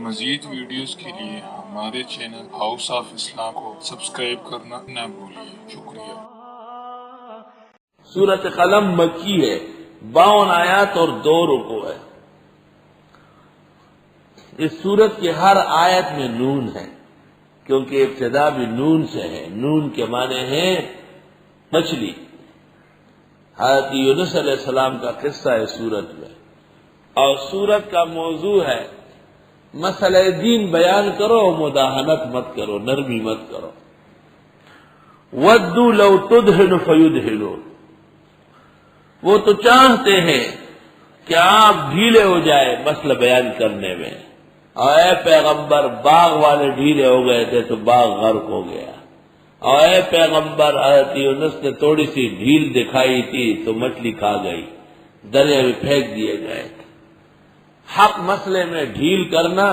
مزید ویڈیوز کے لیے ہمارے چینل ہاؤس آف اسلام کو سبسکرائب کرنا نہ بھولیے۔ شکریہ۔ سورۃ قلم مکی ہے، 52 آیات اور 2 رکوع ہے۔ اس سورت کی ہر آیت میں نون ہے، کیونکہ ابتدا بھی نون سے ہے۔ نون کے معنی ہیں مچھلی۔ حضرت یونس علیہ السلام کا قصہ ہے سورت میں، اور سورت کا موضوع ہے مسئلہ دین بیان کرو، مداہنت مت کرو، نرمی مت کرو۔ وَدُّوا لَوْ تُدْهِنُ فَيُدْهِنُونَ، وہ تو چاہتے ہیں کہ آپ ڈھیلے ہو جائے مسئلہ بیان کرنے میں، اور اے پیغمبر باغ والے ڈھیلے ہو گئے تھے تو باغ غرق ہو گیا، اور اے پیغمبر حضرت یونس نے تھوڑی سی ڈھیل دکھائی تھی تو مچھلی کھا گئی، دریا میں پھینک دیے گئے۔ حق مسئلے میں ڈھیل کرنا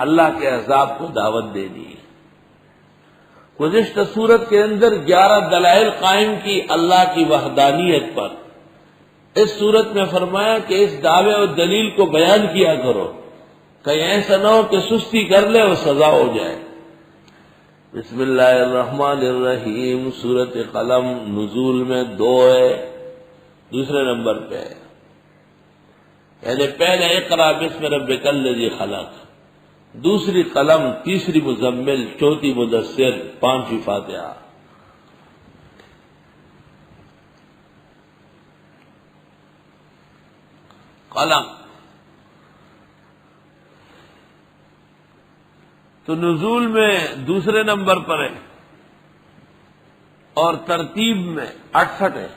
اللہ کے عذاب کو دعوت دینی ہے۔ گزشتہ سورت کے اندر 11 دلائل قائم کی اللہ کی وحدانیت پر۔ اس سورت میں فرمایا کہ اس دعوے اور دلیل کو بیان کیا کرو، کہیں ایسا نہ ہو کہ سستی کر لے اور سزا ہو جائے۔ بسم اللہ الرحمن الرحیم۔ سورت قلم نزول میں 2 ہے، دوسرے نمبر پہ ہے، یعنی پہلے اقرا بسم ربک الذی خلق، دوسری قلم، تیسری مزمل، چوتھی مدثر، 5ویں فاتحہ۔ قلم تو نزول میں دوسرے نمبر پر ہے اور ترتیب میں 68 ہے۔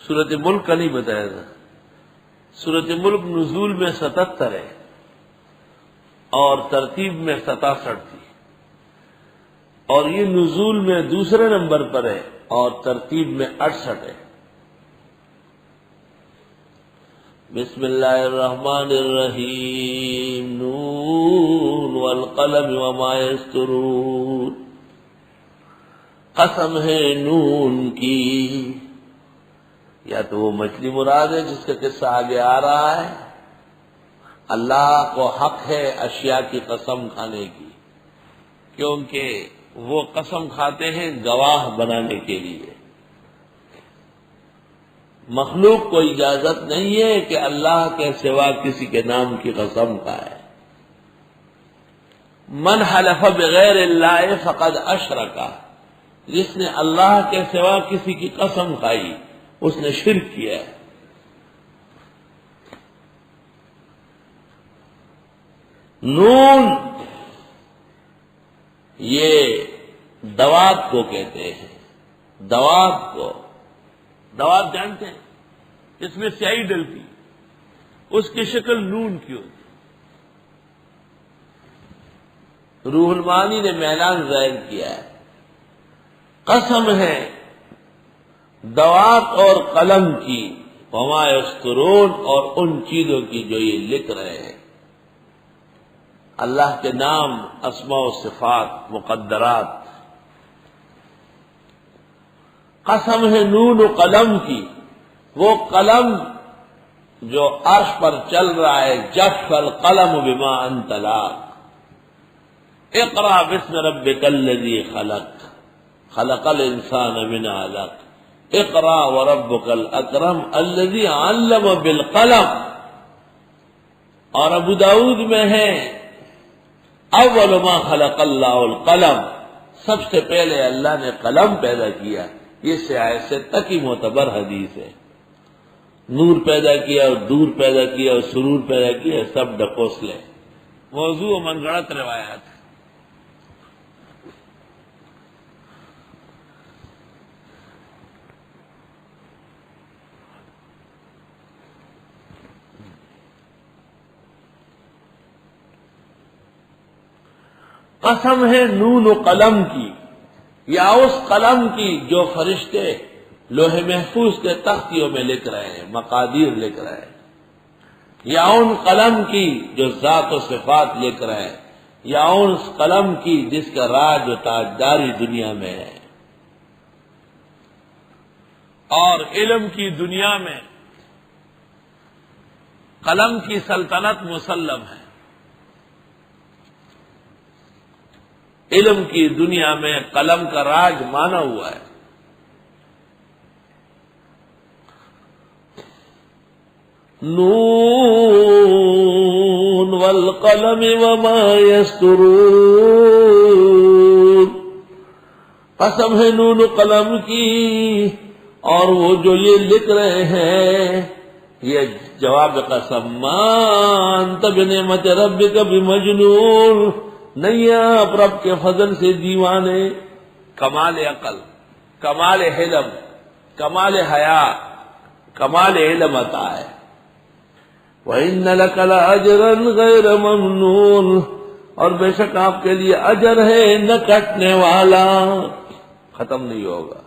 سورۃ ملک کا نہیں بتایا تھا، سورۃ ملک نزول میں 77 ہے اور ترتیب میں 67 تھی، اور یہ نزول میں دوسرے نمبر پر ہے اور ترتیب میں 68 ہے۔ بسم اللہ الرحمن الرحیم۔ نون والقلم وما یسطرون، قسم ہے نون کی، یا تو وہ مچھلی مراد ہے جس کا قصہ آگے آ رہا ہے۔ اللہ کو حق ہے اشیاء کی قسم کھانے کی، کیونکہ وہ قسم کھاتے ہیں گواہ بنانے کے لیے۔ مخلوق کو اجازت نہیں ہے کہ اللہ کے سوا کسی کے نام کی قسم کھائے۔ من حلف بغیر اللہ فقد اشرک، جس نے اللہ کے سوا کسی کی قسم کھائی اس نے شرک کیا ہے۔ نون یہ دوات کو کہتے ہیں، دوات کو، دوات جانتے ہیں، اس میں سیاہی ڈلتی، اس کی شکل نون کی ہوتی۔ روح المعانی نے میلان ظاہر کیا ہے، قسم ہے دوات اور قلم کی، وما یسطرون، اور ان چیزوں کی جو یہ لکھ رہے ہیں۔ اللہ کے نام، اسماء و صفات، مقدرات۔ قسم ہے نون و قلم کی، وہ قلم جو عرش پر چل رہا ہے، جف القلم بما انت لاق، اقرأ بسم ربک الذی خلق، خلق الانسان من علق، اقرأ وربک الاکرم الذی علم بالقلم۔ اور ابو داؤد میں ہے اول ما خلق اللہ القلم، سب سے پہلے اللہ نے قلم پیدا کیا۔ یہ سے تک ہی معتبر حدیث ہے۔ نور پیدا کیا اور دور پیدا کیا اور سرور پیدا کیا، سب ڈکوسلے، موضوع و من گڑت روایات۔ قسم ہے نون و قلم کی، یا اس قلم کی جو فرشتے لوح محفوظ کے تختیوں میں لکھ رہے ہیں، مقادیر لکھ رہے ہیں، یا ان قلم کی جو ذات و صفات لکھ رہے ہیں، یا اس قلم کی جس کا راج و تاجداری دنیا میں ہے۔ اور علم کی دنیا میں قلم کی سلطنت مسلم ہے. علم کی دنیا میں قلم کا راج مانا ہوا ہے. نون والقلم وما یسطرون. قسم ہے نون قلم کی اور وہ جو یہ لکھ رہے ہیں. یہ جواب قسم. ما انت بنعمت ربک بمجنون. نہیں آپ رب کے فضل سے دیوانے. کمال عقل، کمال حلم، کمال حیا، کمال علم عطا ہے. وَإِنَّ لَكَ لَأَجْرًا غَيْرَ مَمْنُونٍ. اور بے شک آپ کے لیے اجر ہے نہ کٹنے والا، ختم نہیں ہوگا.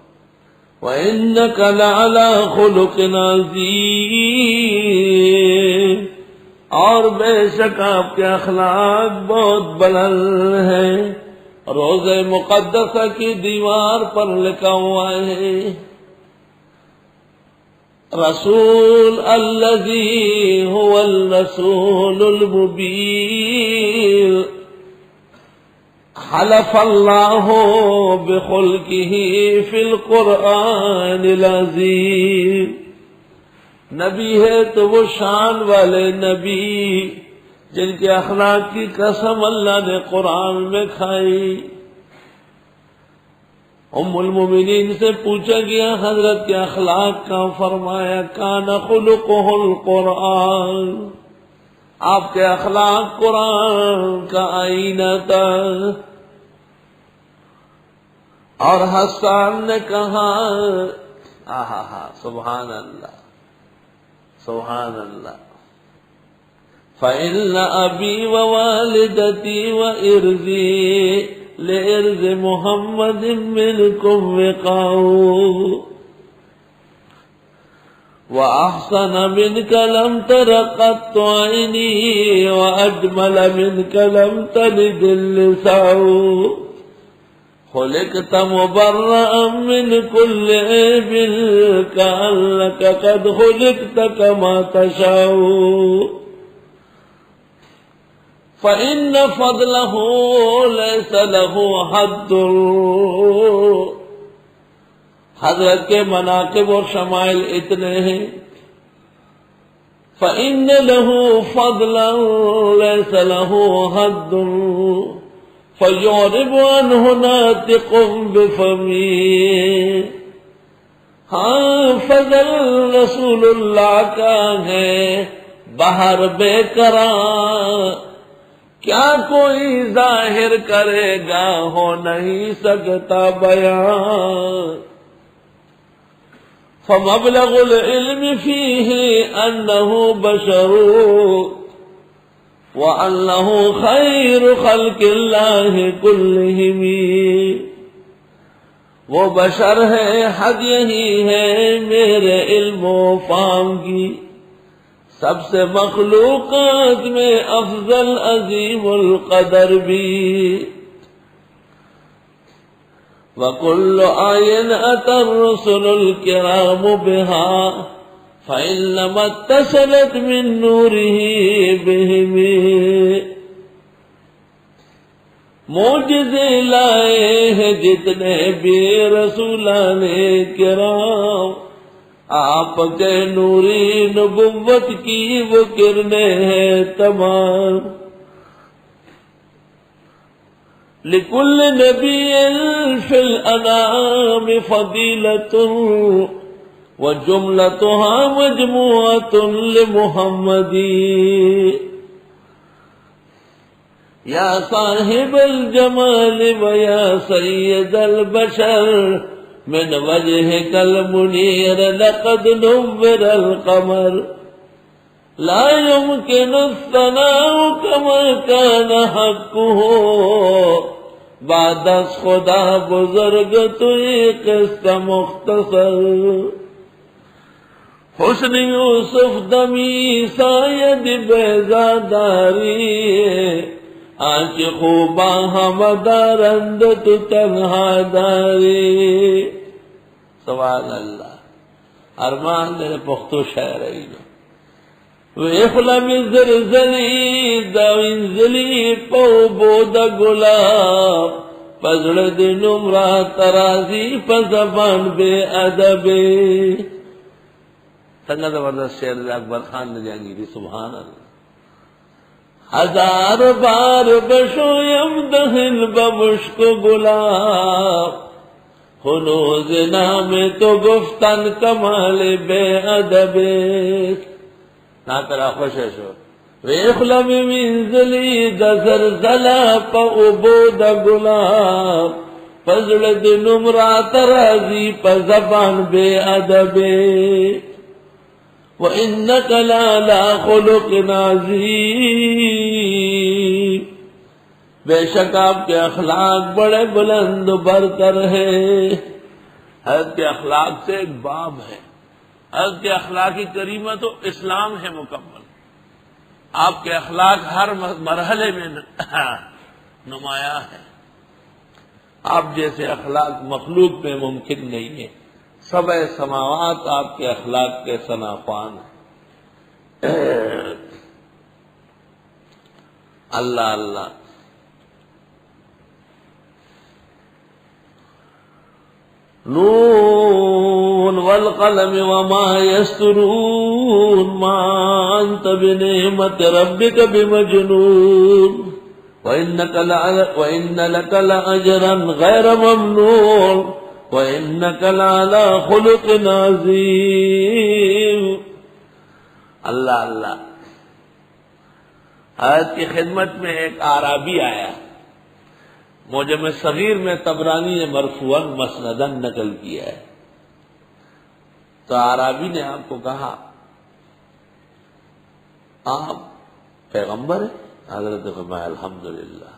وَإِنَّكَ لَعَلَىٰ خُلُقٍ عَظِيمٍ. اور بے شک آپ کے اخلاق بہت بلند ہیں. روضہ مقدسہ کی دیوار پر لکھا ہوا ہے رسول الذی هو الرسول المبین. حلف اللہ بخلقہ فی القرآن العظیم. نبی ہے تو وہ شان والے نبی جن کے اخلاق کی قسم اللہ نے قرآن میں کھائی. ام المومنین سے پوچھا گیا حضرت کے اخلاق کا، فرمایا کان خلقہ القرآن. آپ کے اخلاق قرآن کا آئینہ تھا. اور حسان نے کہا سبحان اللہ سبحان اللہ. فإن أبي ووالدتي وإرضي لإرض محمد منكم وقاء. وأحسن منك لم تر قط عيني وأجمل منك لم تلد النساء. خلقت مبرأ من كل عيب كأنك قد خلقت كما تشاء. فإن فضله ليس له حد. حضرت کے مناقب اور شمائل اتنے ہیں. فإن له فضلا ليس له حد فيعرب عنه ناطق بفمه. ہاں فضل رسول اللہ کا ہے بہر بے قرار. کیا کوئی ظاہر کرے گا ہو نہیں سکتا بیان. فمبلغ العلم فيه أنه بشر وأنه خير خلق الله كلهم. وہ بشر ہے، حد یہی ہے میرے علم و فہم کی سب سے مخلوقات میں افضل عظیم القدر بھی. وَكُلُّ آيٍ أَتَى الرُّسُلُ الْكِرَامُ بِهَا فَإِنَّمَا اتصلت مِن نُورِهِ بِهِمْ. معجزے لائے ہیں جتنے بھی رسولان کرام، آپ کے نوری نبوت کی وہ کرنیں ہیں تمام. لکل نبی فی الانام فضیلۃ وجملتها مجموعۃ لمحمد. یا صاحب الجمال ویا سید البشر من وجهك المنير لقد نور القمر. لا يمكن الثناء كما كان حقه بعد از خدا بزرگ تو ایک قصہ مختصر. حسن یوسف دمی ساید بیزاداری آنچ خوبا ہم دارند تو تنہا داری. سبحان اللہ. ارمان میرے پختو شاعر ہے. ویخلم زرزلی دا انزلی پو بود گلاب پزڑ دنم را ترازی پزبان بے ادبی. سنگا زبردست شعر اکبر خان نے جہانگیری. سبحان اللہ. ہزار بار بشویم دہن بمشک گلاب ہنوز نام تو گفتن کمال بے ادب. نا ترا خوش شو ویخلم منزلی دا زلزلہ پا عبود گلاب پزڑد نمرات رازی پا زبان بے ادب. وَإِنَّكَ لَعَلَىٰ خُلُقٍ عَظِيمٍ. بے شک آپ کے اخلاق بڑے بلند برتر ہے. حضرت کے اخلاق سے ایک باب ہے. حضرت کے اخلاقی کریمہ تو اسلام ہے مکمل. آپ کے اخلاق ہر مرحلے میں نمایاں ہے. آپ جیسے اخلاق مخلوق میں ممکن نہیں ہے. سبع سماوات آپ کے اخلاق کے ثناپان ہیں. اللہ اللہ. نون والقلم وما يسطرون ما انت بنعمت ربك بمجنون وإن لك لأجرا غير ممنون وَإِنَّكَ لَعَلَىٰ خُلُقٍ عَظِيمٍ. اللہ اللہ. حضرت کی خدمت میں ایک اعرابی آیا. معجم صغیر میں طبرانی نے مرفوعاً مسنداً نقل کیا ہے. تو اعرابی نے آپ کو کہا آپ پیغمبر ہیں؟ حضرت نے فرمایا الحمدللہ.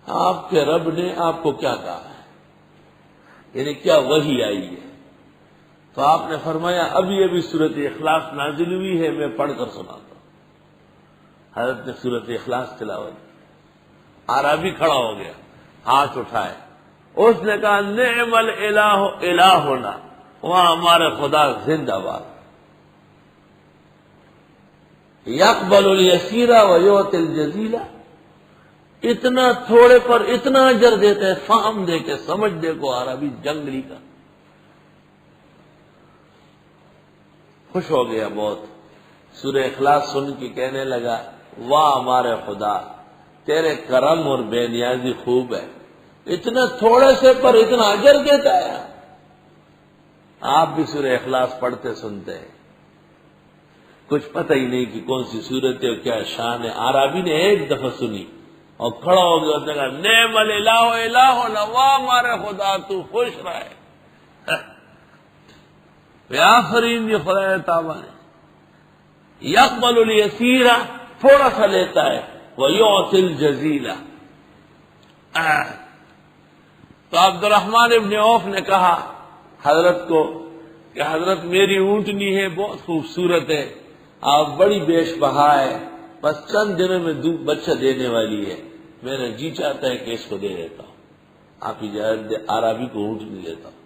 آپ کے رب نے آپ کو کیا کہا ہے، یعنی کیا وحی آئی ہے؟ تو آپ نے فرمایا ابھی ابھی سورۃ اخلاص نازل ہوئی ہے، میں پڑھ کر سناتا ہوں. حضرت نے سورۃ اخلاص تلاوت. عربی کھڑا ہو گیا، ہاتھ اٹھائے. اس نے کہا نعم الالہ الہنا، وہاں ہمارے خدا زندہ باد. یقبل الیسیر ویؤتی الجزیل. اتنا تھوڑے پر اتنا اجر دیتے ہیں. فہم دے کے سمجھ دے کو عربی جنگلی کا. خوش ہو گیا بہت. سورہ اخلاص سن کے کہنے لگا واہ ہمارے خدا، تیرے کرم اور بے نیازی خوب ہے. اتنا تھوڑے سے پر اتنا اجر دیتا ہے. آپ بھی سورہ اخلاص پڑھتے سنتے ہیں، کچھ پتہ ہی نہیں کہ کون سی صورت ہے اور کیا شان ہے. عربی نے ایک دفعہ سنی اور کھڑا ہو گیا. اس نے کہا نعم الالہ الہنا، واہ ہمارے خدا تو خوش رہے. آفرین یہ خدا تعالیٰ ہے. یقبل الیسیر، تھوڑا سا لیتا ہے، ویؤتی الجزیل. تو عبد الرحمن ابن عوف نے کہا حضرت کو کہ حضرت میری اونٹنی ہے، بہت خوبصورت ہے، آپ بڑی بیش بہا ہے، بس چند دنوں میں بچہ دینے والی ہے، میرا جی چاہتا ہے کہ اس کو دے دیتا ہوں. آپ اجازت دے، عربی کو اونٹ نہیں دیتا ہوں.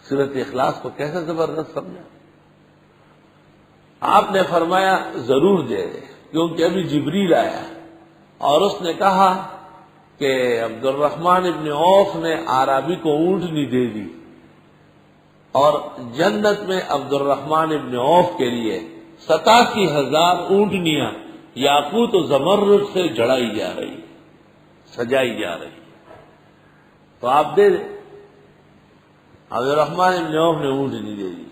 سورۃ اخلاص کو کیسے زبردست سمجھا. آپ نے فرمایا ضرور دے دے، کیونکہ ابھی جبریل آیا اور اس نے کہا کہ عبد الرحمن ابن عوف نے عربی کو اونٹنی دے دی، اور جنت میں عبد الرحمن ابن عوف کے لیے 87,000 اونٹنیاں یاقوت و زمرد سے جڑائی جا رہی، سجائی جا رہی. تو آپ دے دیں. عبد الرحمن ابن عوف نے اونٹنی دے دی.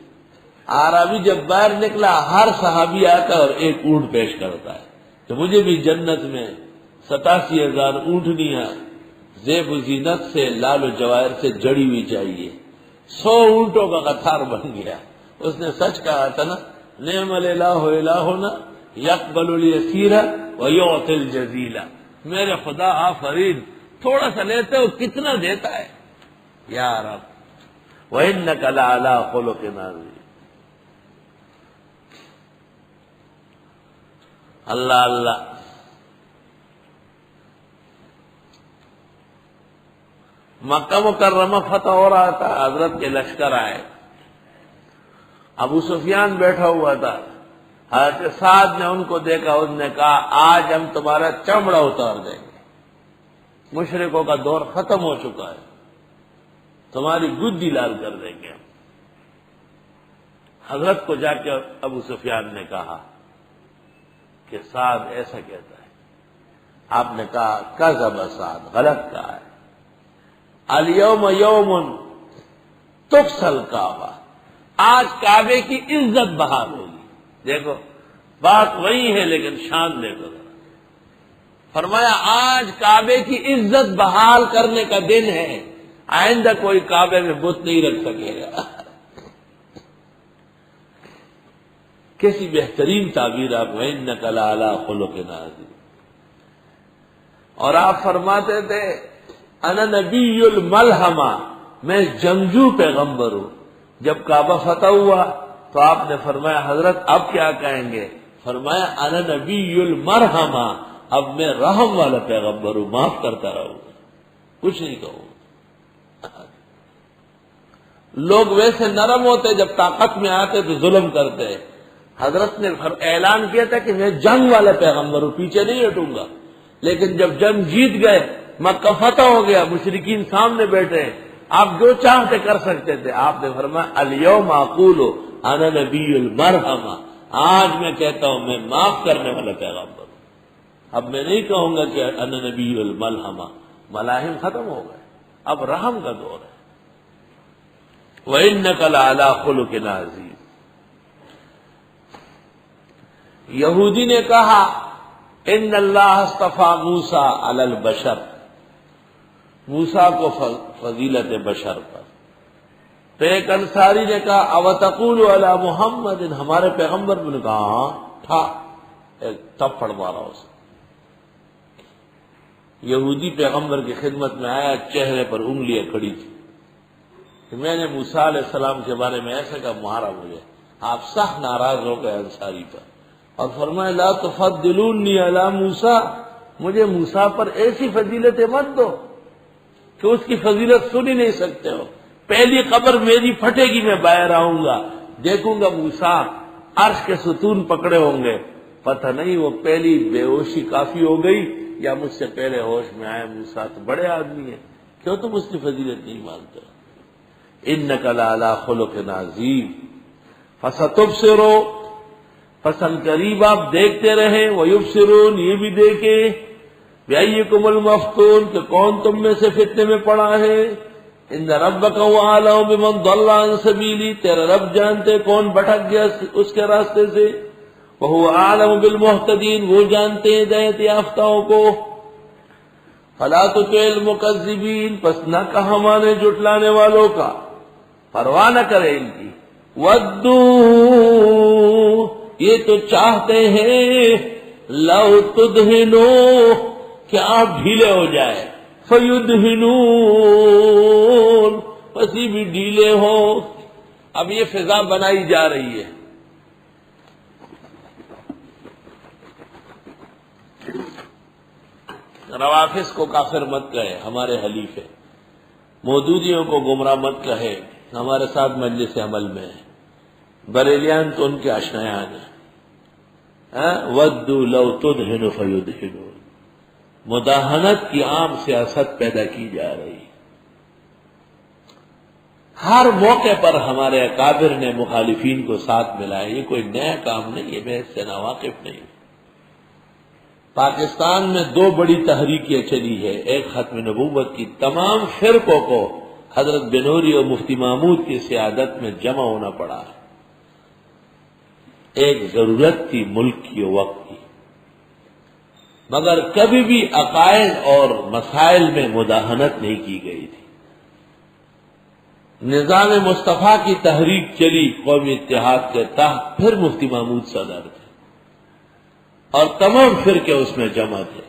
عربی جب باہر نکلا، ہر صحابی آتا اور ایک اونٹ پیش کرتا ہے کہ مجھے بھی جنت میں 87,000 اونٹنیاں زیب و زینت سے، لال و جواہر سے جڑی ہوئی چاہیے. 100 اونٹوں کا قطار بن گیا. اس نے سچ کہا تھا نا، نعم الالہ الہنا یقبل الیسیر ویؤتی الجزیل. میرے خدا آفرین، تھوڑا سا لیتے ہو کتنا دیتا ہے. یا رب وَإِنَّكَ لَعَلَىٰ خُلُقٍ عَظِيمٍ. اللہ اللہ. مکہ مکرمہ فتح ہو رہا تھا، حضرت کے لشکر آئے. ابو سفیان بیٹھا ہوا تھا، حضرت سعد نے ان کو دیکھا، انہوں نے کہا آج ہم تمہارا چمڑا اتار دیں گے، مشرکوں کا دور ختم ہو چکا ہے، تمہاری گدی لال کر دیں گے۔ حضرت کو جا کے ابو سفیان نے کہا کہ سعد ایسا کہتا ہے، آپ نے کہا کذب سعد، غلط کہا ہے، الیوم یوم تکسل کعبہ، آج کعبے کی عزت بحال ہوگی۔ دیکھو بات وہی ہے لیکن شان دیکھو ذرا۔ فرمایا آج کعبے کی عزت بحال کرنے کا دن ہے، آئندہ کوئی کعبے میں بت نہیں رکھ سکے گا۔ کیسی بہترین تعبیر آپ وَإِنَّكَ لَعَلَىٰ خُلُقٍ عَظِيمٍ۔ اور آپ فرماتے تھے انا نبی الملحمہ، میں جنگجو پیغمبر ہوں۔ جب کعبہ فتح ہوا تو آپ نے فرمایا حضرت اب کیا کہیں گے؟ فرمایا انا نبی المرحمہ، اب میں رحم والا پیغمبر ہوں، معاف کرتا رہوں گا، کچھ نہیں کہوں۔ لوگ ویسے نرم ہوتے، جب طاقت میں آتے تو ظلم کرتے۔ حضرت نے اعلان کیا تھا کہ میں جنگ والا پیغمبر ہوں، پیچھے نہیں ہٹوں گا، لیکن جب جنگ جیت گئے، مکہ فتح ہو گیا، مشرکین سامنے بیٹھے، آپ جو چاہتے کر سکتے تھے، آپ نے فرمایا الیوم اقول انا نبی المرحمہ، آج میں کہتا ہوں میں معاف کرنے والا پیغمبر ہوں، اب میں نہیں کہوں گا کہ انا نبی الملحمہ، ملاحم ختم ہو گئے، اب رحم کا دور ہے۔ وَإِنَّكَ لَعَلَىٰ خُلُقٍ عَظِيمٍ۔ یہودی نے کہا ان اللہ اصطفیٰ موسیٰ علی البشر، موسیٰ کو فضیلت بشر پر۔ تو ایک انصاری نے کہا اوتقول علی محمد، ہمارے پیغمبر نے کہا ہاں تھا، ایک تھپڑ مارا اسے۔ یہودی پیغمبر کی خدمت میں آیا، چہرے پر انگلیاں کھڑی تھی کہ میں نے موسیٰ علیہ السلام کے بارے میں ایسا کہا، مارا مجھے۔ آپ سخت ناراض ہو گئے انصاری پر اور فرمایا لا تفضلونی علی موسیٰ، مجھے موسیٰ پر ایسی فضیلتیں مت دو کہ اس کی فضیلت سن ہی نہیں سکتے ہو۔ پہلی قبر میری پھٹے گی، میں باہر آؤں گا، دیکھوں گا موسیٰ عرش کے ستون پکڑے ہوں گے، پتہ نہیں وہ پہلی بے ہوشی کافی ہو گئی یا مجھ سے پہلے ہوش میں آئے، موسیٰ تو بڑے آدمی ہیں، کیوں تم اس کی فضیلت نہیں مانتے ہو؟ انک لعلی خلق عظیم فستبصر، پسند قریب آپ دیکھتے رہیں، ویبصرون، یہ بھی دیکھیں، بیئکم المفتون، کہ کون تم میں سے فتنے میں پڑا ہے، ان ربک هو اعلم بمن ضل عن سبیلی، تیرا رب جانتے کون بھٹک گیا اس کے راستے سے، وهو اعلم بالمهتدین، وہ جانتے ہیں ہدایت یافتہوں کو۔ فلا تطع المکذبین، پس نہ کہا مانے جھٹلانے والوں کا، پرواہ نہ کرے ان کی۔ ودوا، یہ تو چاہتے ہیں، لو تدہنو، کہ آپ ڈھیلے ہو جائے، فیدہنون، پس یہ بھی ڈھیلے ہو۔ اب یہ فضا بنائی جا رہی ہے۔ روافظ کو کافر مت کہے، ہمارے حلیف ہے، مودودیوں کو گمراہ مت کہے، ہمارے ساتھ مجلس عمل میں ہے، بریلیان تو ان کے آشنایان ہیں۔ وَدُّوا لَوْ تُدْهِنُ فَيُدْهِنُونَ، مداہنت کی عام سیاست پیدا کی جا رہی ہے۔ ہر موقع پر ہمارے اکابر نے مخالفین کو ساتھ ملایا، یہ کوئی نیا کام نہیں، یہ بحث سے ناواقف نہیں۔ پاکستان میں دو بڑی تحریکیں چلی ہے، ایک ختم نبوت کی، تمام فرقوں کو حضرت بنوری اور مفتی محمود کی سیادت میں جمع ہونا پڑا ہے، ایک ضرورت تھی ملک کی وقت کی، مگر کبھی بھی عقائد اور مسائل میں مداہنت نہیں کی گئی تھی۔ نظام مصطفیٰ کی تحریک چلی قومی اتحاد کے تحت، پھر مفتی محمود صدر تھے اور تمام فرقے اس میں جمع تھے،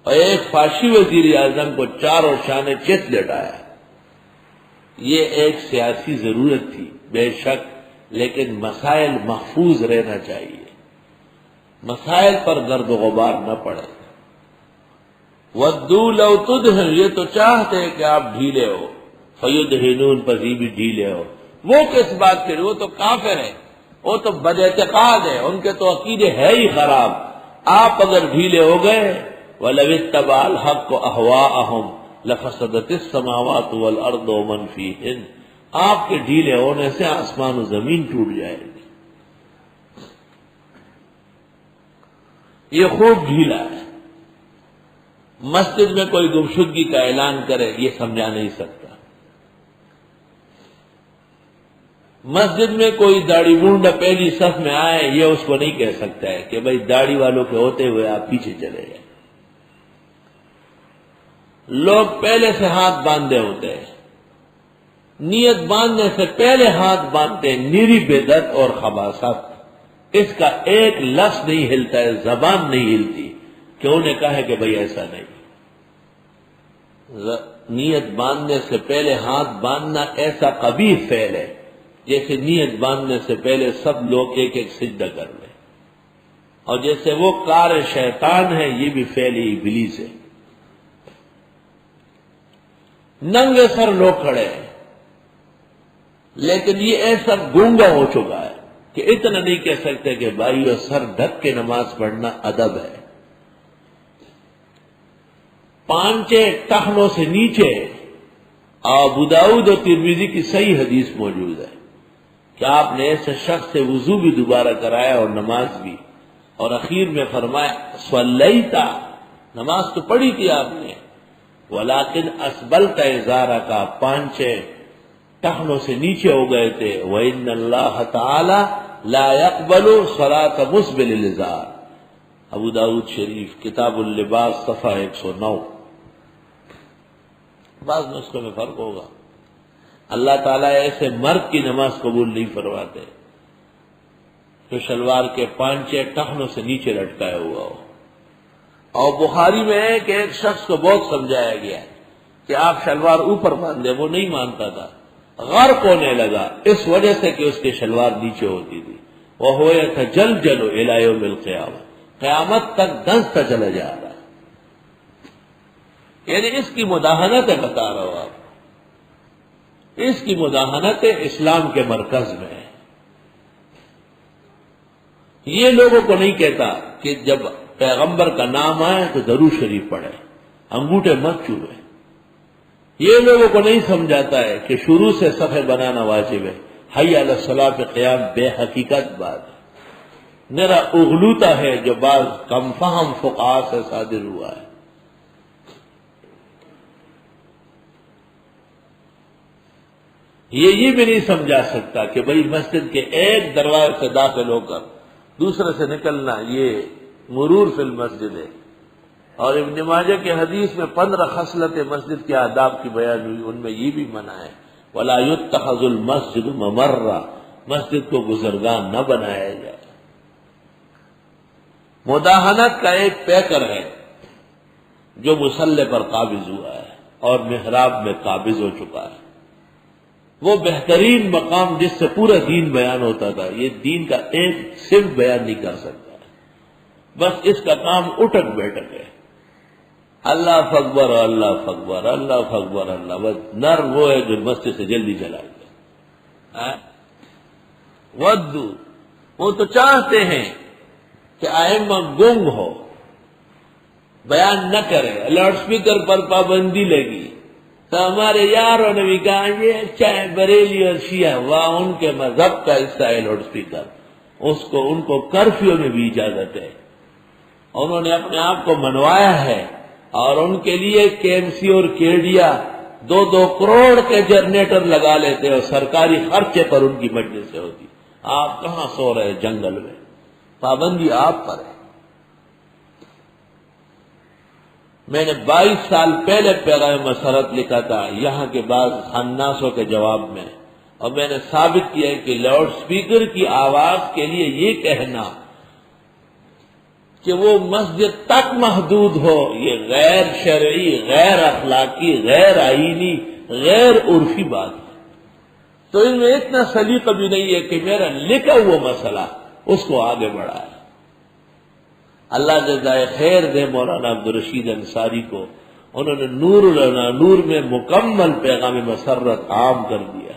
اور ایک فاشی وزیر اعظم کو چاروں شانے چت لٹایا۔ یہ ایک سیاسی ضرورت تھی بے شک، لیکن مسائل محفوظ رہنا چاہیے، مسائل پر گرد و غبار نہ پڑے۔ وَدُّوا لَوْ تُدْهِنُ، یہ تو چاہتے ہیں کہ آپ ڈھیلے ہو، فَيُدْهِنُونَ، پس یہ بھی ڈھیلے ہو۔ وہ کس بات کے لیے؟ وہ تو کافر ہے، وہ تو بد اعتقاد ہے، ان کے تو عقیدے ہے ہی خراب. آپ اگر ڈھیلے ہو گئے وَلَوِ اتَّبَعَ الْحَقُّ أَهْوَاءَهُمْ لَفَسَدَتِ السَّمَاوَاتُ وَالْأَرْضُ وَمَنْ فِيهِنَّ. آپ کے ڈھیلے ہونے سے آسمان و زمین ٹوٹ جائے گی. یہ خوب ڈھیلا ہے. مسجد میں کوئی گمشدگی کا اعلان کرے یہ سمجھا نہیں سکتا. مسجد میں کوئی داڑھی مونڈا پہلی صف میں آئے یہ اس کو نہیں کہہ سکتا ہے کہ بھائی داڑھی والوں کے ہوتے ہوئے آپ پیچھے چلے جائیں. لوگ پہلے سے ہاتھ باندھے ہوتے ہیں، نیت باندھنے سے پہلے ہاتھ باندھتے ہیں. نیری بدعت اور خباثت، اس کا ایک لفظ نہیں ہلتا ہے، زبان نہیں ہلتی کہ انہیں کہے کہ بھئی ایسا نہیں. نیت باندھنے سے پہلے ہاتھ باندھنا ایسا قبیح فعل ہے جیسے نیت باندھنے سے پہلے سب لوگ ایک ایک سجدہ کر لیں، اور جیسے وہ کار شیطان ہے یہ بھی فعل ابلیس ہے. ننگے سر لوگ کھڑے ہیں، لیکن یہ ایسا گونگا ہو چکا ہے کہ اتنا نہیں کہہ سکتے کہ بھائی اور سر ڈھک کے نماز پڑھنا ادب ہے. پانچے ٹخنوں سے نیچے ابو داؤد اور ترمذی کی صحیح حدیث موجود ہے کہ آپ نے ایسے شخص سے وضو بھی دوبارہ کرایا اور نماز بھی، اور اخیر میں فرمایا صلیتا، نماز تو پڑھی تھی آپ نے، ولیکن اسبلت ازارک، پانچے ٹخنوں سے نیچے ہو گئے تھے. وَإِنَّ اللَّهَ تَعَالَى لَا يَقْبَلُ صَلَاةَ مُسْبِلِ الْإِزَارِ. ابو داؤد شریف کتاب اللباس صفحہ 109. بعض نسخوں میں فرق ہوگا. اللہ تعالیٰ ایسے مرد کی نماز قبول نہیں فرماتے تو شلوار کے پانچے ٹخنوں سے نیچے لٹکایا ہوا ہو. اور بخاری میں ہے کہ ایک شخص کو بہت سمجھایا گیا کہ آپ شلوار اوپر باندھیں، وہ نہیں مانتا تھا. غرق ہونے لگا اس وجہ سے کہ اس کی شلوار نیچے ہوتی تھی. وہ يتجلجل الى يوم القیامہ، قیامت تک دھنستا چلا جا رہا. یعنی اس کی مداہنتیں بتا رہا ہوں آپ، اس کی مداہنتیں اسلام کے مرکز میں ہے. یہ لوگوں کو نہیں کہتا کہ جب پیغمبر کا نام آئے تو درود شریف پڑھے، انگوٹھے مت چوبے. یہ لوگوں کو نہیں سمجھاتا ہے کہ شروع سے صفحے بنانا واجب ہے. حی علی الصلاۃ پہ قیام بے حقیقت بات ہے، میرا اغلوطہ ہے جو بعض کم فہم فقہا سے صادر ہوا ہے. یہ بھی نہیں سمجھا سکتا کہ بھئی مسجد کے ایک دروازے سے داخل ہو کر دوسرے سے نکلنا یہ مرور فی المسجد ہے. اور ابن ماجہ کے حدیث میں 15 خصلت مسجد کے آداب کی بیان ہوئی، ان میں یہ بھی منع ہے وَلَا يُتَّخَذُ الْمَسْجِدُ مَمَرًّا، مسجد کو گزرگاہ نہ بنایا جائے. مداہنت کا ایک پیکر ہے جو مصلی پر قابض ہوا ہے اور محراب میں قابض ہو چکا ہے. وہ بہترین مقام جس سے پورا دین بیان ہوتا تھا، یہ دین کا ایک صرف بیان نہیں کر سکتا. بس اس کا کام اٹک بیٹھک ہے، اللہ اکبر اللہ اکبر اللہ اکبر اللہ. بس نر وہ ہے جو مسجد سے جلدی چلا گیا. ودو، وہ تو چاہتے ہیں کہ ائمہ گنگ ہو، بیان نہ کرے، لاؤڈ سپیکر پر پابندی لگی. تو ہمارے یاروں نے بھی کہا یہ چاہے بریلی اور شیعہ، وہاں ان کے مذہب کا حصہ ہے لاؤڈ سپیکر، ان کو کرفیو میں بھی اجازت ہے. انہوں نے اپنے آپ کو منوایا ہے اور ان کے لیے کے ایم سی اور کیڈیا 2-2 کروڑ کے جنریٹر لگا لیتے اور سرکاری خرچے پر ان کی مجلسیں ہوتی. آپ کہاں سو رہے جنگل میں؟ پابندی آپ پر ہے. میں نے 22 سال پہلے پیغام مسرت لکھا تھا یہاں کے بعض خناسوں کے جواب میں، اور میں نے ثابت کیا ہے کہ لاؤڈ سپیکر کی آواز کے لیے یہ کہنا کہ وہ مسجد تک محدود ہو، یہ غیر شرعی، غیر اخلاقی، غیر آئینی، غیر عرفی بات ہے. تو ان میں اتنا سلیقہ بھی نہیں ہے کہ میرا لکھا ہوا مسئلہ اس کو آگے بڑھائے. اللہ جزائے خیر دے مولانا عبدالرشید انصاری کو، انہوں نے نور میں مکمل پیغام مسرت عام کر دیا.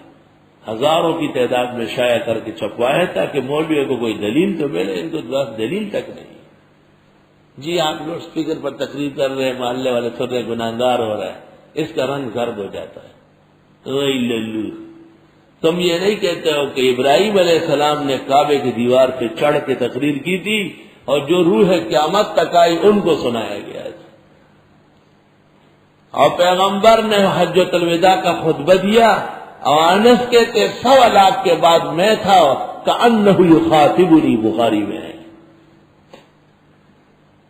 ہزاروں کی تعداد میں شائع کر کے چھپوایا تاکہ مولویوں کو کوئی دلیل تو ملے، ان کو دلیل تک نہیں۔ جی آپ لوڈ اسپیکر پر تقریر کر رہے ہیں، محلے والے سن رہے، گناہگار ہو رہا ہے، اس کا رنگ زرد ہو جاتا ہے۔ اوے للو، تم یہ نہیں کہتے ہو کہ ابراہیم علیہ السلام نے کعبے کی دیوار پہ چڑھ کے تقریر کی تھی اور جو روح قیامت تک آئی ان کو سنایا گیا تھا، اور پیغمبر نے حجۃ الوداع کا خطبہ دیا اور انس کہتے 1.25 لاکھ کے بعد میں تھا کأنہ یخاطبنی، بخاری میں ہے۔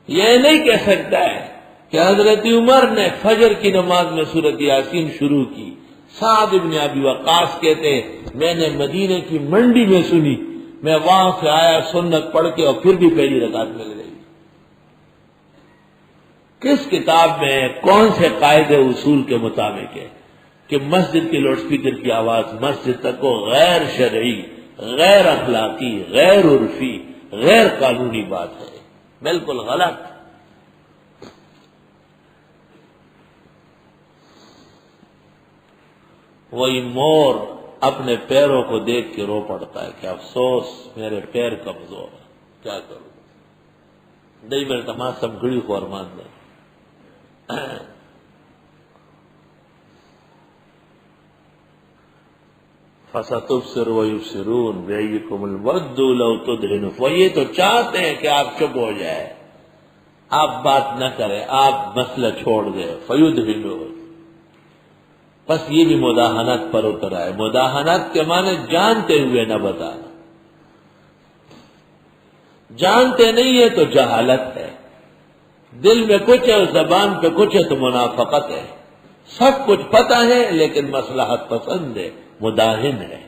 یہ نہیں کہہ سکتا ہے کہ حضرت عمر نے فجر کی نماز میں سورۃ یاسین شروع کی، سعد بن ابی وقاص کہتے میں نے مدینے کی منڈی میں سنی، میں وہاں سے آیا سنت پڑھ کے اور پھر بھی پہلی رکعت مل گئی۔ کس کتاب میں ہے، کون سے قاعدے اصول کے مطابق ہے کہ مسجد کے لاؤڈ اسپیکر کی آواز مسجد تک کو غیر شرعی، غیر اخلاقی، غیر عرفی، غیر قانونی بات ہے، بالکل غلط۔ وہی مور اپنے پیروں کو دیکھ کے رو پڑتا ہے کہ افسوس میرے پیر کمزور ہے، کیا کروں، نہیں میرے تمام گڑی کو ارمان دے۔ فَسَتُبْصِرُ وَيُبْصِرُونَ بِأَيِّكُمُ الْوَدُّ لَوْ تُدْهِنُ، وہ یہ تو چاہتے ہیں کہ آپ چپ ہو جائے، آپ بات نہ کریں، آپ مسئلہ چھوڑ دیں، فَيُدْهِنُ، بس یہ بھی مداہنت پر اتر آئے۔ مداہنت کے معنی جانتے ہوئے نہ بتانا، جانتے نہیں ہے تو جہالت ہے، دل میں کچھ ہے اور زبان پہ کچھ ہے تو منافقت ہے، سب کچھ پتہ ہے لیکن مصلحت پسند ہے، مداہن ہے۔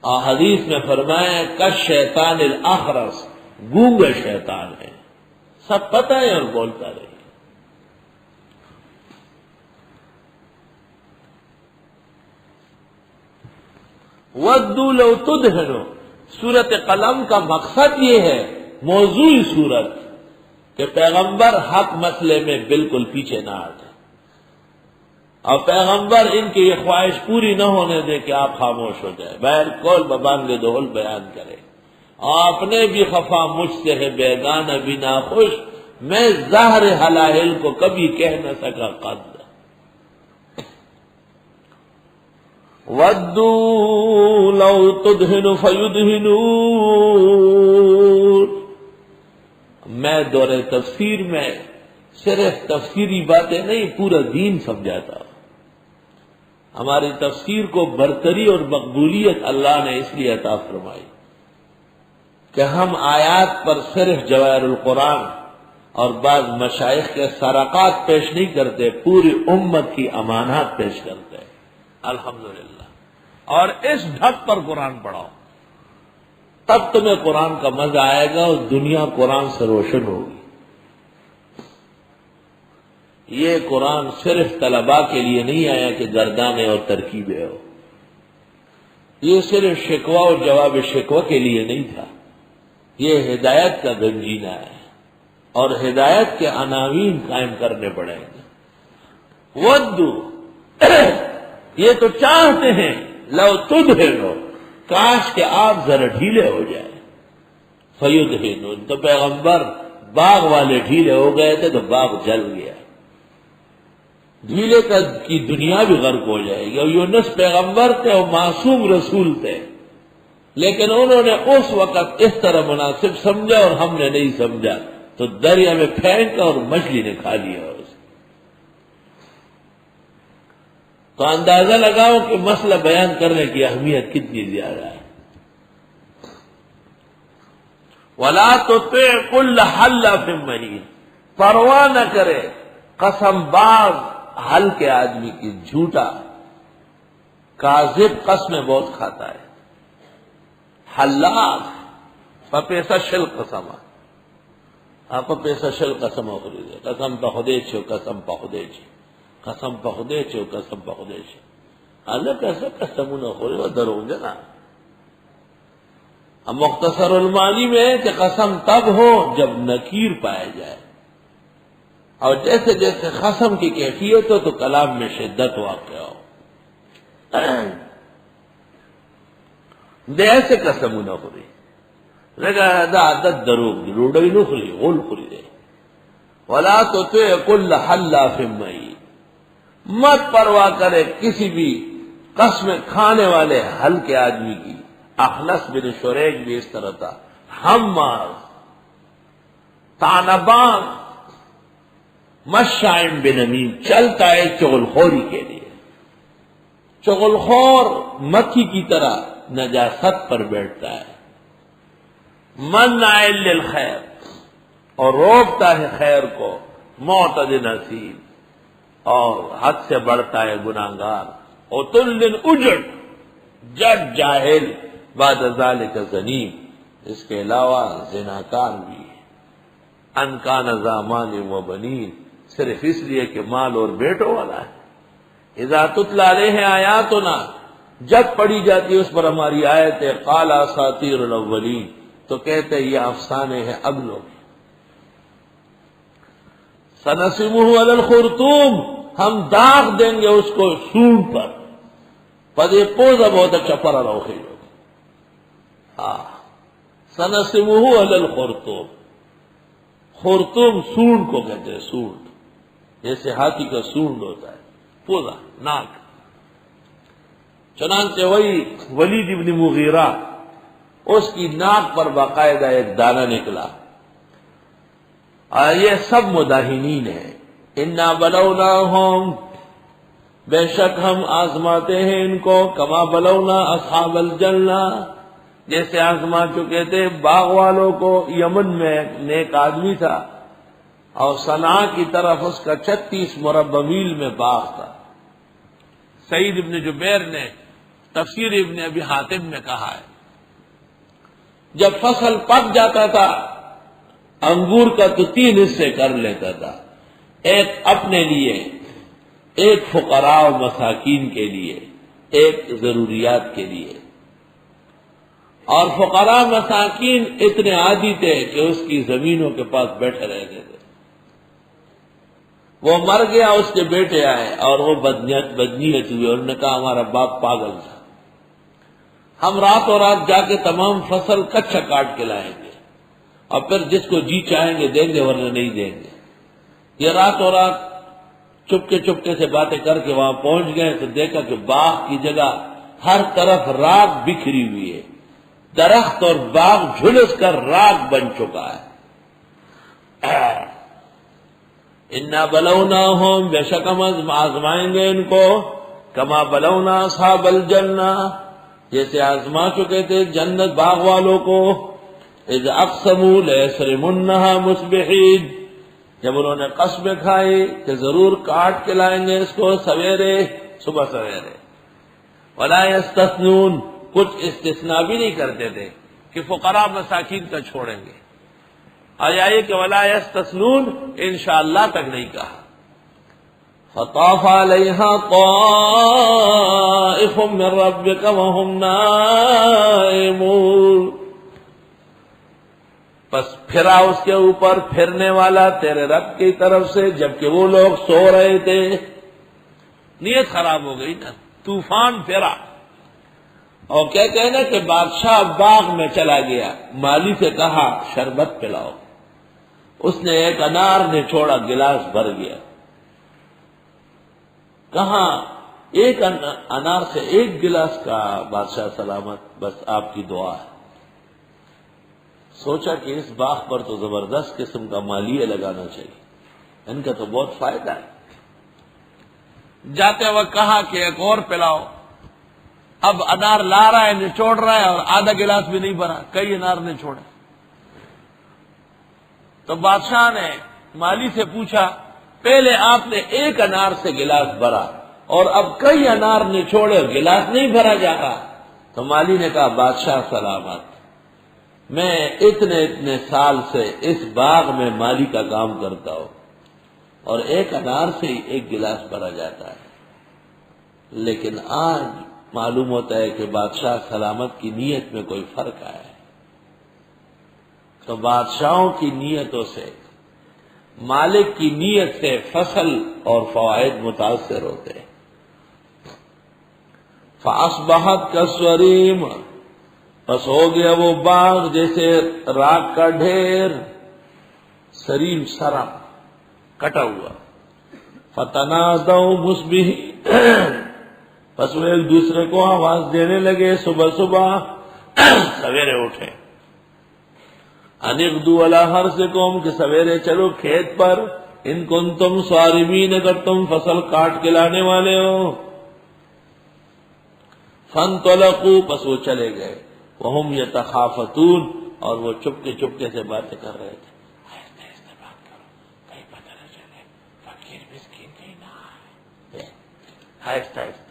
اور حدیث میں فرمایا کالشیطان الاخرس، گونگا شیطان ہے، سب پتہ ہے اور بولتا رہے۔ وَدُّوا لَوْ تُدْهِنُ، سورت قلم کا مقصد یہ ہے، موضوعی سورت، کہ پیغمبر حق مسئلے میں بالکل پیچھے نہ ہٹے، اور پیغمبر ان کی یہ خواہش پوری نہ ہونے دے کہ آپ خاموش ہو جائے، بہر کول ببانگ دہل بیان کرے، اور اپنے بھی خفا مجھ سے ہے بیگانہ بھی ناخوش، میں ظاہر حلائل کو کبھی کہہ نہ سکا قد۔ وَدُّوا لَوْ تُدْهِنُ فَيُدْهِنُونَ، میں دور تفسیر میں صرف تفسیری باتیں نہیں پورا دین سمجھاتا ہوں۔ ہماری تفسیر کو برتری اور مقبولیت اللہ نے اس لیے عطا فرمائی کہ ہم آیات پر صرف جواہر القرآن اور بعض مشائخ کے سرقات پیش نہیں کرتے، پوری امت کی امانات پیش کرتے ہیں، الحمدللہ۔ اور اس ڈھک پر قرآن پڑھاؤ، تب تمہیں قرآن کا مزہ آئے گا اور دنیا قرآن سے روشن ہوگی۔ یہ قرآن صرف طلباء کے لیے نہیں آیا کہ گردانے اور ترکیبیں ہو، یہ صرف شکوہ اور جواب شکوہ کے لیے نہیں تھا، یہ ہدایت کا گنجینہ ہے، اور ہدایت کے عناوین قائم کرنے پڑیں گے۔ ودو، یہ تو چاہتے ہیں، لو تدہنو، کاش کہ آپ ذرا ڈھیلے ہو جائے، فیدہنون، تو پیغمبر باغ والے ڈھیلے ہو گئے تھے تو باغ جل گیا، ڈھیلے کی دنیا بھی غرق ہو جائے گی۔ اور یونس پیغمبر تھے اور معصوم رسول تھے، لیکن انہوں نے اس وقت اس طرح مناسب سمجھا اور ہم نے نہیں سمجھا، تو دریا میں پھینکا اور مچھلی نے کھا لیا اسے۔ تو اندازہ لگاؤ کہ مسئلہ بیان کرنے کی اہمیت کتنی زیادہ ہے۔ وَلَا تُطِعْ كُلَّ حَلَّافٍ مَّهِينٍ، پرواہ نہ کرے قسم باز حل کے آدمی کی، جھوٹا کاذب قسمیں بہت کھاتا ہے، حلاف پپیسا شل قسم، آپ پیسہ شل قسم خریدے، قسم پہ خدے چھو، قسم پہ خدے چھو، قسم پہ خدے چھو، قسم پہ خدے چھو، اللہ کیسے قسم نہ خورے وہ درو جنا۔ اب مختصر المعانی میں ہے کہ قسم تب ہو جب نکیر پائے جائے، اور جیسے جیسے قسم کی کیفیت ہو تو کلام میں شدت واقع ہو۔ دے ایسے قسم نخوری لگا دا عدد دروغ دی روڑی نخوری غل خوری دے ولا تطع کل حلاف مہین مت پرواہ کرے کسی بھی قسم کھانے والے ہلکے آدمی کی. اخلص بن شریک بھی اس طرح تھا. حماز تانبان مشائم بنمیم چلتا ہے چغل خوری کے لیے. چغل خور مکھی کی طرح نجاست پر بیٹھتا ہے. منع للخیر اور روکتا ہے خیر کو. معتد نصیب اور حد سے بڑھتا ہے گناہگار. عتل اجڑ جج جاہل بعد ذالک زنیم اس کے علاوہ زناکار بھی ہے. ان کان ذا مال و بنین صرف اس لیے کہ مال اور بیٹوں والا ہے. اذا تتلی علیہ آیاتنا جب پڑھی جاتی ہے اس پر ہماری آیت قال اساطیر الاولین تو کہتے یہ افسانے ہیں اگلوں کے. سنسمہ علی الخرطوم ہم داغ دیں گے اس کو سونڈ پر. پدے پوزا بہت اچھا پڑا روخی لوگ. سنسمہ علی الخرطوم. خرطوم سونڈ کو کہتے ہیں. سونڈ جیسے ہاتھی کا سونڈ ہوتا ہے. پوزا ناک. چنانچہ وہی ولید ابن مغیرہ اس کی ناک پر باقاعدہ ایک دانہ نکلا. یہ سب مداہنین ہیں. انا بلوناہم بے شک ہم آزماتے ہیں ان کو کما بلونا اصحاب الجنہ جیسے آزما چکے تھے باغ والوں کو. یمن میں ایک نیک آدمی تھا اور صنعاء کی طرف اس کا 36 مربع میل میں باغ تھا. سعید ابن جبیر نے تفسیر ابن ابی حاتم میں کہا ہے جب فصل پک جاتا تھا انگور کا تو 3 حصے کر لیتا تھا. ایک اپنے لیے, ایک فقراء و مساکین کے لیے, ایک ضروریات کے لیے. اور فقراء مساکین اتنے عادی تھے کہ اس کی زمینوں کے پاس بیٹھے رہتے تھے. وہ مر گیا, اس کے بیٹے آئے اور وہ بدنیت ہوئی. انہوں نے کہا ہمارا باپ پاگل تھا, ہم راتوں رات جا کے تمام فصل کچا کاٹ کے لائیں گے اور پھر جس کو جی چاہیں گے دیں گے ورنہ نہیں دیں گے. یہ راتوں رات چپکے سے باتیں کر کے وہاں پہنچ گئے تو دیکھا کہ باغ کی جگہ ہر طرف راکھ بکھری ہوئی ہے. درخت اور باغ جھلس کر راکھ بن چکا ہے. انا بلوناہم بے شک ہم آزمائیں گے ان کو کما بلونا اصحاب الجنہ جیسے آزما چکے تھے جنت باغ والوں کو. اذ اقسموا لیسرمنها مصبحین جب انہوں نے قسمیں کھائی کہ ضرور کاٹ کے لائیں گے اس کو سویرے, صبح سویرے. ولا یستثنون کچھ استثناء بھی نہیں کرتے تھے کہ فقراء مساکین کا چھوڑیں گے. آیا یہ کہ ولا یستثنون انشاءاللہ تک نہیں کہا. فطاف علیہا طائف من ربک وهم نائمون بس پھرا اس کے اوپر پھرنے والا تیرے رب کی طرف سے جبکہ وہ لوگ سو رہے تھے. نیت خراب ہو گئی نا, طوفان پھرا. اور کہتے ہیں نا کہ بادشاہ باغ میں چلا گیا, مالی سے کہا شربت پلاؤ. اس نے ایک انار نے چھوڑا, گلاس بھر گیا. کہاں ایک انار سے ایک گلاس کا بادشاہ سلامت, بس آپ کی دعا ہے. سوچا کہ اس باغ پر تو زبردست قسم کا مالیہ لگانا چاہیے, ان کا تو بہت فائدہ ہے. جاتے وقت کہا کہ ایک اور پلاؤ. اب انار لا رہا ہے, نچوڑ رہا ہے اور آدھا گلاس بھی نہیں بھرا, کئی انار نے چھوڑے. تو بادشاہ نے مالی سے پوچھا پہلے آپ نے ایک انار سے گلاس بھرا اور اب کئی انار نے چھوڑے اور گلاس نہیں بھرا جا رہا. تو مالی نے کہا بادشاہ سلامت, میں اتنے سال سے اس باغ میں مالی کا کام کرتا ہوں اور ایک انار سے ہی ایک گلاس بھرا جاتا ہے. لیکن آج معلوم ہوتا ہے کہ بادشاہ سلامت کی نیت میں کوئی فرق آیا ہے. تو بادشاہوں کی نیتوں سے, مالک کی نیت سے فصل اور فوائد متاثر ہوتے ہیں. فاصبحت کالصریم بس ہو گیا وہ باغ جیسے راک کا ڈھیر، سریم سرم کٹا ہوا۔ فتنادوا مصبحین، بس وہ ایک دوسرے کو آواز دینے لگے صبح صبح، سویرے اٹھے، ان اغدوا علی حرثکم، کہ سویرے چلو کھیت پر، ان کنتم صارمین، اگر تم فصل کاٹ کے لانے والے ہو۔ فانطلقوا، پس وہ چلے گئے، وہم یتخافتون، اور وہ چپکے چپکے سے باتیں کر رہے تھے، آہستہ آہستہ بات کرو، کہیں پتہ نہ چلے فقیر مسکین کہیں نہ آئے، آہستہ آہستہ۔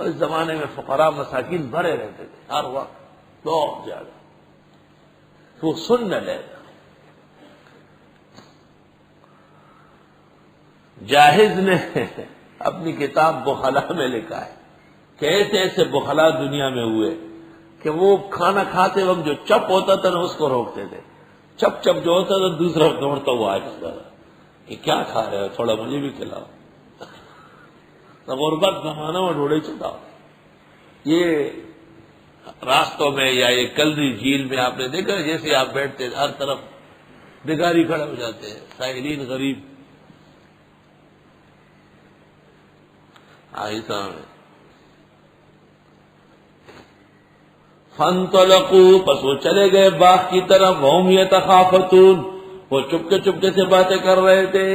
اس زمانے میں فقراء مساکین بھرے رہتے تھے ہر وقت، بہت زیادہ، وہ سن نہ لیتا۔ جاہز نے اپنی کتاب بخلا میں لکھا ہے کہ ایسے ایسے بخلا دنیا میں ہوئے کہ وہ کھانا کھاتے وقت جو چپ ہوتا تھا نا اس کو روکتے تھے، چپ چپ جو ہوتا تھا دوسرا دوڑتا ہوا آتا تھا، یہ کیا کھا رہے ہو، تھوڑا مجھے بھی کھلاؤ، غربت زمانہ میں ڈھوڑے چکاؤ۔ یہ راستوں میں یا یہ کلری جھیل میں آپ نے دیکھا جیسے آپ بیٹھتے ہر طرف بھکاری کھڑے ہو جاتے ہیں، سائلین غریب، آہستہ میں۔ فانطلقوا، پس وہ چلے گئے باغ کی طرف، وہم یتخافتون، وہ چپکے چپکے سے باتیں کر رہے تھے،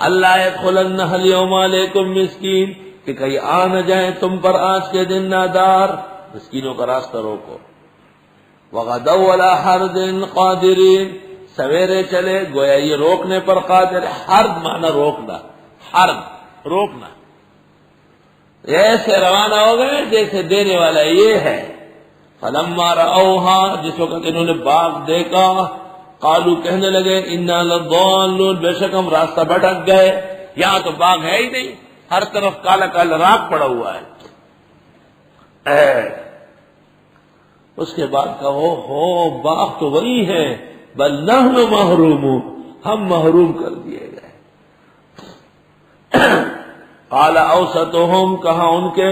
اللہ یدخلنہ اليوم علیکم مسکین، کہ کہیں آ نہ جائیں تم پر آج کے دن نادار، مسکینوں کا راستہ روکو۔ وغدوا علی حرد قادرین، سویرے چلے گویا یہ روکنے پر قادر، حرد معنی روکنا، حرد روکنا، ایسے روانہ ہو گئے جیسے دینے والا یہ ہے۔ فلما رأوها، جس وقت انہوں نے باغ دیکھا، قالوا، کہنے لگے، انا لضالون، بے شک ہم راستہ بھٹک گئے، یہاں تو باغ ہے ہی نہیں، ہر طرف کالا کالا راک پڑا ہوا ہے۔ اس کے بعد کہو ہو باغ تو وہی ہے، بل نحن محرومون، ہم محروم کر دیے گئے۔ قال اوسطهم، کہا ان کے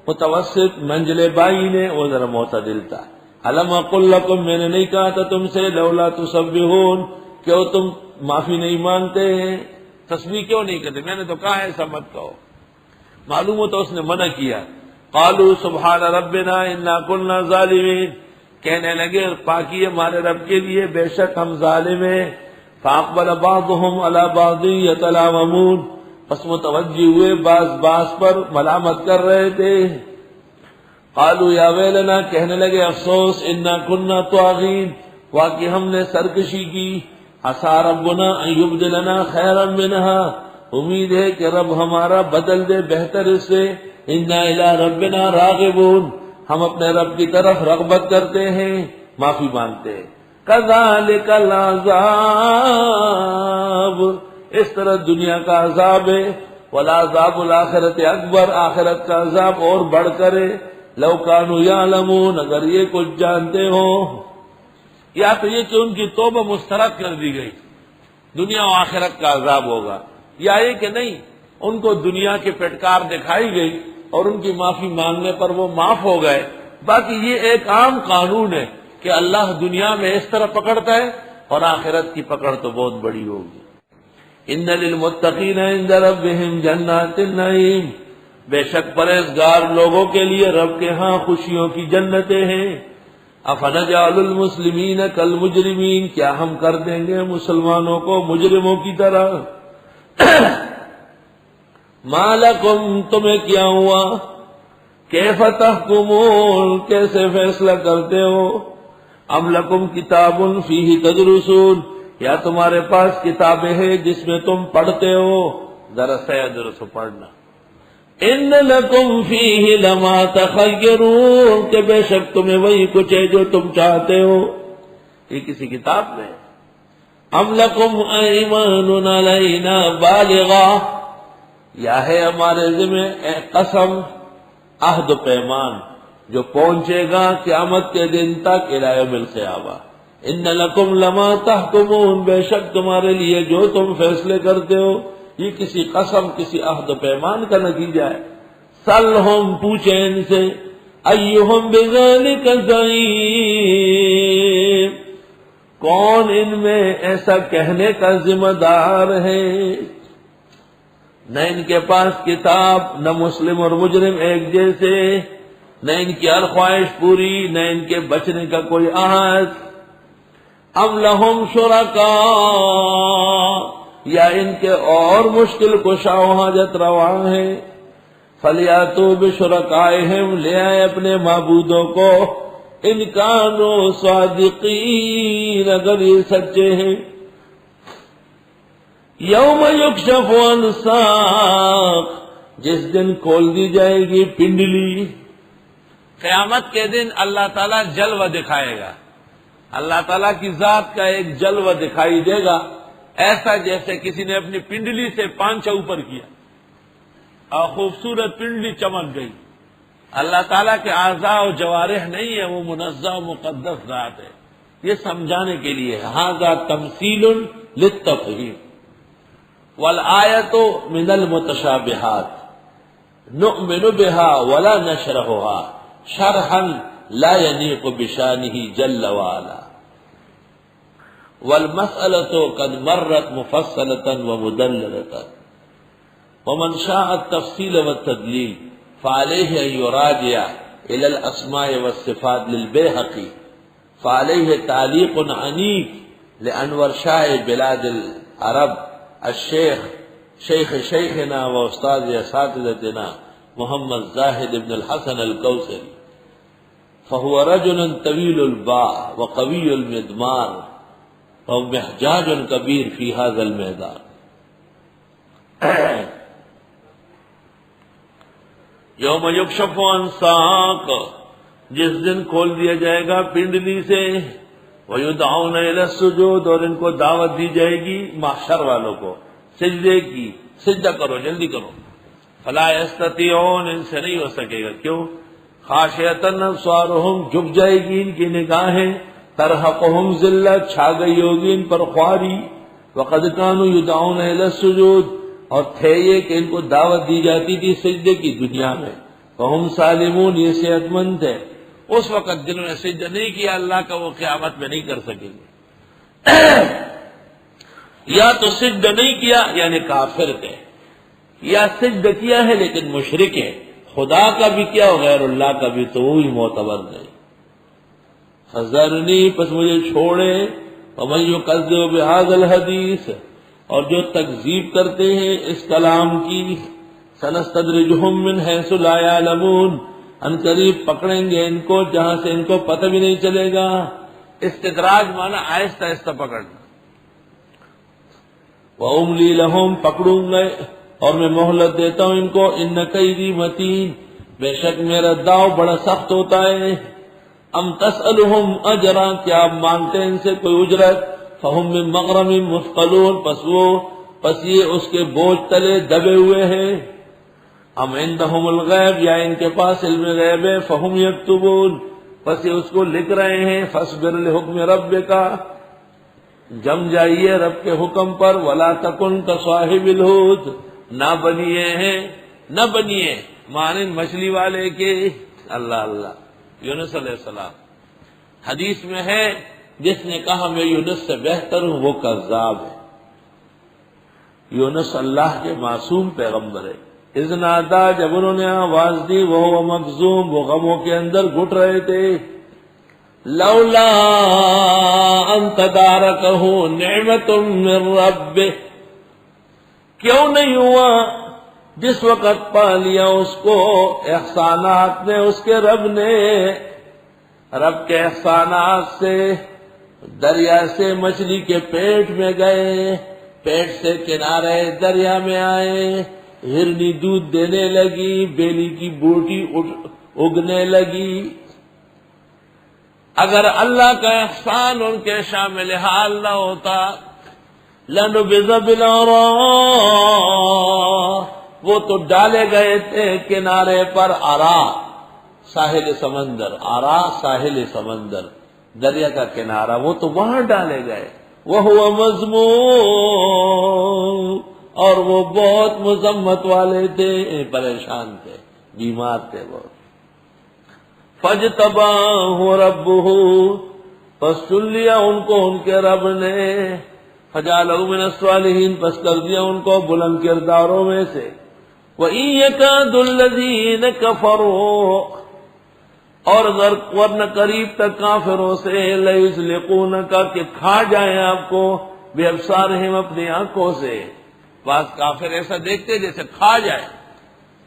متوسط منجلے بائی نے، وہ ذرا معتدل تھا، الم اقل لکم، میں نے نہیں کہا تھا تم سے، لولا تسبحون، کیوں تم معافی نہیں مانتے ہیں، تسبیح کیوں نہیں کرتے، میں نے تو کہا ہے ایسا مت کہو، معلوم ہو تو اس نے منع کیا۔ قالوا سبحان ربنا انا كنا ظالمین، کہنے لگے پاکی ہمارے رب کے لیے، بے شک ہم ظالم ہیں۔ فاقبل بعضهم على بعض يتلاومون، پس متوجہ ہوئے بعض پر ملامت کر رہے تھے۔ قالوا یا ویلنا، کہنے لگے افسوس، انا كنا طاغین، واقعی ہم نے سرکشی کی، عسى ربنا ان يبدلنا خيرا منها، امید ہے کہ رب ہمارا بدل دے بہتر اس سے، انا الى ربنا راغبون، ہم اپنے رب کی طرف رغبت کرتے ہیں، معافی مانگتے ہیں۔ كذلك العذاب، اس طرح دنیا کا عذاب ہے، والعذاب الآخرت اکبر، آخرت کا عذاب اور بڑھ کرے، لو كانوا يعلمون، اگر یہ کچھ جانتے ہو۔ یا تو یہ کہ ان کی توبہ مسترد کر دی گئی، دنیا و آخرت کا عذاب ہوگا، یا یہ کہ نہیں، ان کو دنیا کی پٹکار دکھائی گئی اور ان کی معافی مانگنے پر وہ معاف ہو گئے۔ باقی یہ ایک عام قانون ہے کہ اللہ دنیا میں اس طرح پکڑتا ہے اور آخرت کی پکڑ تو بہت بڑی ہوگی۔ ان للمتقین عند ربهم جنات النعیم، بے شک پرہیزگار لوگوں کے لیے رب کے ہاں خوشیوں کی جنتیں ہیں۔ افنجعل المسلمین کالمجرمین، کیا ہم کر دیں گے مسلمانوں کو مجرموں کی طرح؟ ما لکم، تمہیں کیا ہوا، کیف تحکمون، کیسے فیصلہ کرتے ہو، ام لکم کتاب فیہ تدرسون، یا تمہارے پاس کتابیں ہیں جس میں تم پڑھتے ہو، درس ہے درس پڑھنا۔ ان لکم فیہ لما تخیرون، کہ بے شک تمہیں وہی کچھ ہے جو تم چاہتے ہو، یہ کسی کتاب میں۔ ام لکم ایمان علینا بالغا، یا ہے ہمارے ذمہ قسم، عہد و پیمان جو پہنچے گا قیامت کے دن تک الی یوم القیامہ۔ ان لکم لما تحکمون، بے شک تمہارے لیے جو تم فیصلے کرتے ہو، یہ کسی قسم، کسی عہد و پیمان کا نتیجہ ہے۔ سلہم، پوچھیں ان سے، ایہم بذالک زعیم، کون ان میں ایسا کہنے کا ذمہ دار ہے؟ نہ ان کے پاس کتاب، نہ مسلم اور مجرم ایک جیسے، نہ ان کی ہر خواہش پوری، نہ ان کے بچنے کا کوئی عہد۔ ام لہم شرکاء، یا ان کے اور مشکل کشا و حاجت روا ہیں، فلیاتوا بشرکائہم، لے آئے اپنے معبودوں کو، ان کانوا صادقین، اگر یہ سچے ہیں۔ یوم یکشف عن ساق، جس دن کھول دی جائے گی پنڈلی۔ قیامت کے دن اللہ تعالیٰ جلوہ دکھائے گا، اللہ تعالیٰ کی ذات کا ایک جلوہ دکھائی دے گا، ایسا جیسے کسی نے اپنی پنڈلی سے پانچا اوپر کیا اور خوبصورت پنڈلی چمک گئی۔ اللہ تعالیٰ کے اعضاء و جوارح نہیں ہے، وہ منزہ و مقدس ذات ہے۔ یہ سمجھانے کے لیے ھذا تمثیل للتفہیم، والآیۃ من المتشابہات نؤمن بها ولا نشرحها شرحا لا يليق بشانه جل وعلا، والمسألة قد مرت مفصلة ومدللة، ومن شاء التفصيل والتدليل فعليه أن يراجع إلى الأسماء والصفات للبيهقي، فعليه تعليق عنيف لأنور شاہ بلاد العرب الشيخ شيخ شيخنا وأستاذ أساتذتنا محمد زاهد بن الحسن الكوثري، فهو رجل طويل الباء وقوي المضمار ومحجاج كبير في هذا الميدان۔ یوم یکشف عن ساق، جس دن کھول دیا جائے گا پنڈلی سے، وَيُدْعَوْنَ إِلَى السُّجُودِ، اور ان کو دعوت دی جائے گی محشر والوں کو سجدے کی، سجدہ کرو، جلدی کرو۔ فَلَا يَسْتَطِيعُونَ، ان سے نہیں ہو سکے گا، کیوں؟ خاشعۃ ابصارہم، جھک جائے گی ان کی نگاہیں، ترہقہم ذلہ، چھا گئی ہوگی ان پر خواری، وَقَدْ كَانُوا يُدْعَوْنَ إِلَى السُّجُودِ، اور تھے یہ کہ ان کو دعوت دی جاتی تھی سجدے کی دنیا میں، فَهُمْ سالمون، یہ صحت مند ہے۔ اس وقت جنہوں نے سجدہ نہیں کیا اللہ کا، وہ قیامت میں نہیں کر سکیں گے۔ یا تو سجدہ نہیں کیا یعنی کافر تھے، یا سجدہ کیا ہے لیکن مشرک ہے، خدا کا بھی کیا اور غیر اللہ کا بھی، تو وہی معتبر نہیں۔ فذرنی، پس مجھے چھوڑے، ومن یکذب بہذا الحدیث، اور جو تکذیب کرتے ہیں اس کلام کی، سنستدرجہم من حیث لا یعلمون، ان قریب پکڑیں گے ان کو جہاں سے ان کو پتہ بھی نہیں چلے گا۔ استدراج مانا آہستہ آہستہ پکڑنا۔ وَأُمْلِي لَهُمْ، پکڑوں گے اور میں مہلت دیتا ہوں ان کو، ان کیدی متین، بے شک میرا داؤ بڑا سخت ہوتا ہے۔ ام تسألہم اجرا، کیا آپ مانگتے ہیں ان سے کوئی اجرت؟ فہم من مغرم مثقلون، پس یہ اس کے بوجھ تلے دبے ہوئے ہیں۔ ام عندہم الغیب، یا ان کے پاس علم غیب ہے، فہم یکتبون، پس یہ اس کو لکھ رہے ہیں۔ فاصبر لحکم ربک، جم جائیے رب کے حکم پر، ولا تکن کصاحب الحوت، نہ بنیے مانند مچھلی والے کے۔ اللہ اللہ، یونس علیہ السلام، حدیث میں ہے جس نے کہا میں یونس سے بہتر ہوں وہ کذاب ہے۔ یونس اللہ کے معصوم پیغمبر ہے۔ اذ نادا، جب انہوں نے آواز دی، وہ مغزوم، وہ غموں کے اندر گھٹ رہے تھے۔ لولا ان تدارکہ نعمت من ربہ، کیوں نہیں ہوا جس وقت پا لیا اس کو احسانات نے اس کے رب نے، رب کے احسانات سے، دریا سے مچھلی کے پیٹ میں گئے، پیٹ سے کنارے دریا میں آئے، ہرنی دودھ دینے لگی، بیلی کی بوٹی اگنے لگی۔ اگر اللہ کا احسان ان کے شامل حال نہ ہوتا، لنبذ بالعراء، وہ تو ڈالے گئے تھے کنارے پر، عرا ساحل سمندر، عرا ساحل سمندر، دریا کا کنارہ، وہ تو وہاں ڈالے گئے۔ وہو مذموم، اور وہ بہت مذمت والے تھے، پریشان تھے، بیمار تھے بہت۔ فاجتباہ ربہ، پس چن لیا ان کو ان کے رب نے، فجعلہ من الصالحین، پس کر دیا ان کو بلند کرداروں میں سے۔ وَإِن يَكَادُ الَّذِينَ كَفَرُوا، اور اگر ورنہ قریب تک کافروں سے لَيُزْلِقُونَكَ، کہ کھا جائیں آپ کو، بِأَبْصَارِهِمْ، اپنی آنکھوں سے۔ بعض کافر ایسا دیکھتے جیسے کھا جائیں،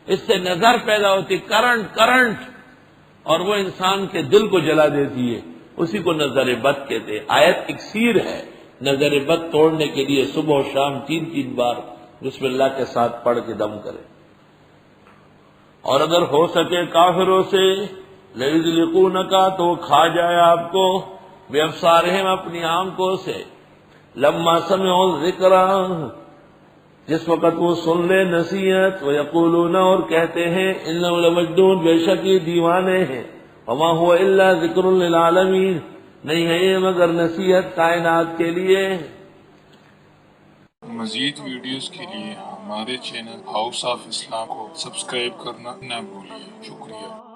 اس سے نظر پیدا ہوتی، کرنٹ، اور وہ انسان کے دل کو جلا دیتی ہے، اسی کو نظر بد کہتے ہیں۔ آیت اکسیر ہے نظر بد توڑنے کے لیے، صبح و شام 3 بار بسم اللہ کے ساتھ پڑھ کے دم کرے۔ اور اگر ہو سکے کافروں سے لَيُزْلِقُونَكَ، تو کھا جائے آپ کو، بِأَبْصَارِهِمْ، اپنی آنکھوں سے، لَمَّا سَمِعُوا الذِّكْرَ، جس وقت وہ سن لے نصیحت، وَيَقُولُونَ، اور کہتے ہیں، إِنَّهُ لَمَجْنُونٌ، بے شک یہ دیوانے ہیں، وَمَا هُوَ إِلَّا ذِكْرٌ لِّلْعَالَمِينَ، نہیں ہے یہ مگر نصیحت کائنات کے لیے۔ مزید ویڈیوز کے لیے ہمارے چینل ہاؤس آف اسلام کو سبسکرائب کرنا نہ بھولیں۔ شکریہ۔